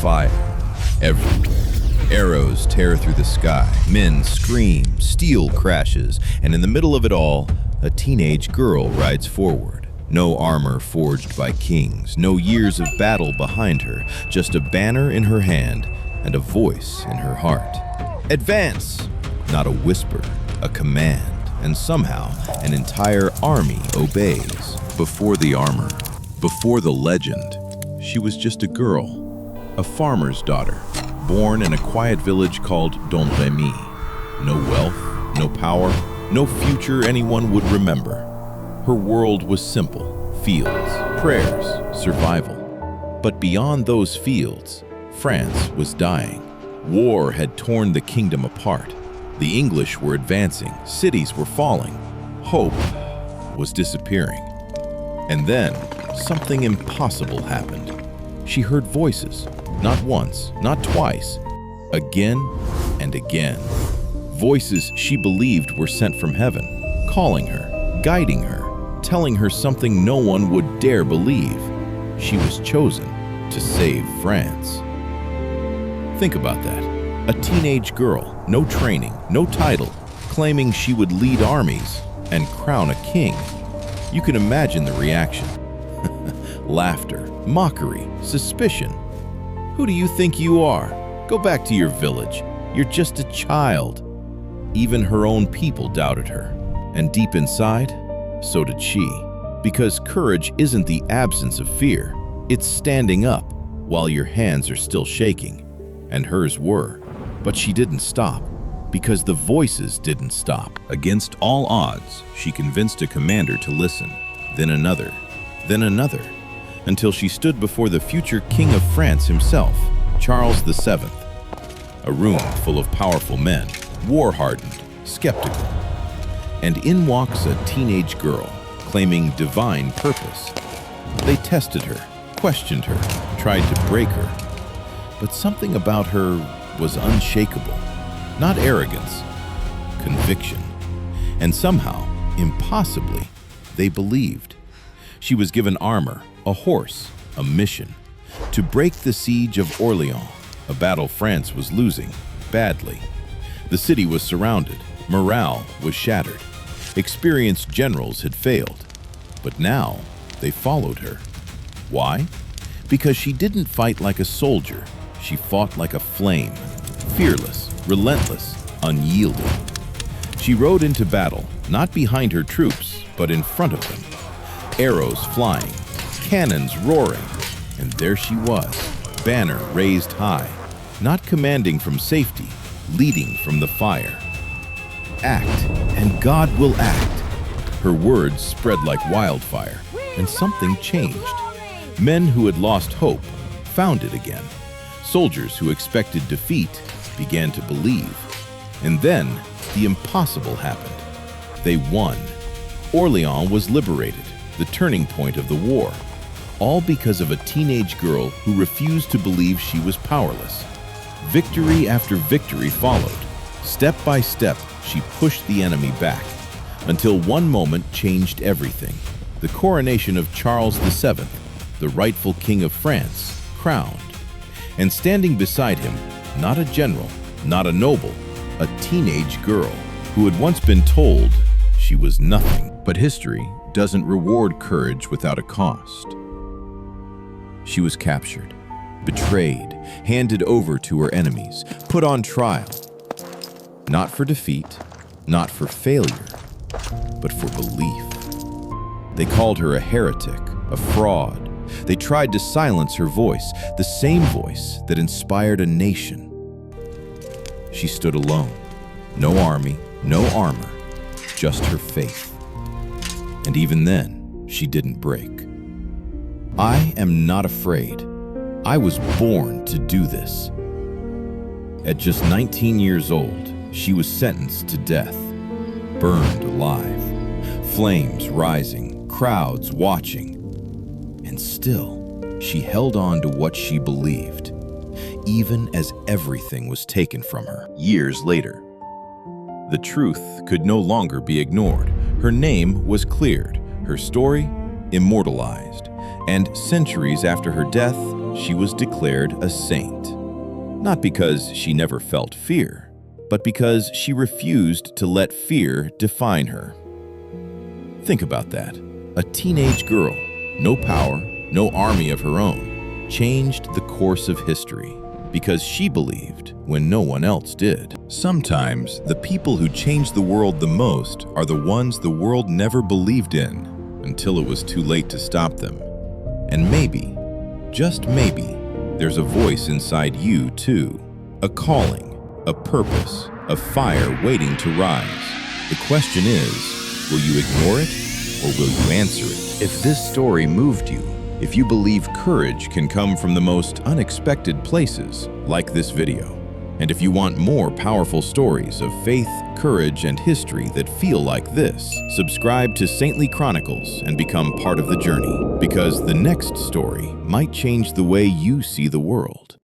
fire everywhere. Arrows tear through the sky, men scream, steel crashes, and in the middle of it all, a teenage girl rides forward. No armor forged by kings, no years of battle behind her, just a banner in her hand and a voice in her heart. Advance! Not a whisper, a command, and somehow an entire army obeys. Before the armor, before the legend, she was just a girl, a farmer's daughter, born in a quiet village called Domremy. No wealth, no power, no future anyone would remember. Her world was simple: fields, prayers, survival. But beyond those fields, France was dying. War had torn the kingdom apart. The English were advancing, cities were falling, hope was disappearing. And then, something impossible happened. She heard voices, not once, not twice, again and again. Voices she believed were sent from heaven, calling her, guiding her, telling her something no one would dare believe. She was chosen to save France. Think about that. A teenage girl, no training, no title, claiming she would lead armies and crown a king. You can imagine the reaction. Laughter, mockery, suspicion. Who do you think you are? Go back to your village. You're just a child. Even her own people doubted her. And deep inside, so did she. Because courage isn't the absence of fear. It's standing up while your hands are still shaking. And hers were. But she didn't stop. Because the voices didn't stop. Against all odds, she convinced a commander to listen. Then another. Then another. Until she stood before the future King of France himself, Charles VII. A room full of powerful men, war-hardened, skeptical. And in walks a teenage girl, claiming divine purpose. They tested her, questioned her, tried to break her. But something about her was unshakable. Not arrogance, conviction. And somehow, impossibly, they believed. She was given armor, a horse, a mission, to break the siege of Orleans, a battle France was losing, badly. The city was surrounded, morale was shattered. Experienced generals had failed. But now, they followed her. Why? Because she didn't fight like a soldier, she fought like a flame, fearless, relentless, unyielding. She rode into battle, not behind her troops, but in front of them. Arrows flying, cannons roaring, and there she was, banner raised high, not commanding from safety, leading from the fire. Act, and God will act. Her words spread like wildfire, and something changed. Men who had lost hope found it again. Soldiers who expected defeat began to believe. And then the impossible happened. They won. Orleans was liberated, the turning point of the war, all because of a teenage girl who refused to believe she was powerless. Victory after victory followed. Step by step, she pushed the enemy back, until one moment changed everything. The coronation of Charles VII, the rightful King of France, crowned. And standing beside him, not a general, not a noble, a teenage girl who had once been told she was nothing. But history doesn't reward courage without a cost. She was captured, betrayed, handed over to her enemies, put on trial. Not for defeat, not for failure, but for belief. They called her a heretic, a fraud. They tried to silence her voice, the same voice that inspired a nation. She stood alone. No army, no armor, just her faith. And even then, she didn't break. I am not afraid. I was born to do this. At just 19 years old, she was sentenced to death, burned alive, flames rising, crowds watching. And still, she held on to what she believed, even as everything was taken from her. Years later, the truth could no longer be ignored. Her name was cleared, her story immortalized, and centuries after her death, she was declared a saint. Not because she never felt fear, but because she refused to let fear define her. Think about that. A teenage girl, no power, no army of her own, changed the course of history because she believed when no one else did. Sometimes the people who change the world the most are the ones the world never believed in until it was too late to stop them. And maybe, just maybe, there's a voice inside you too. A calling, a purpose, a fire waiting to rise. The question is, will you ignore it or will you answer it? If this story moved you, if you believe courage can come from the most unexpected places, like this video. And if you want more powerful stories of faith, courage, and history that feel like this, subscribe to Saintly Chronicles and become part of the journey, because the next story might change the way you see the world.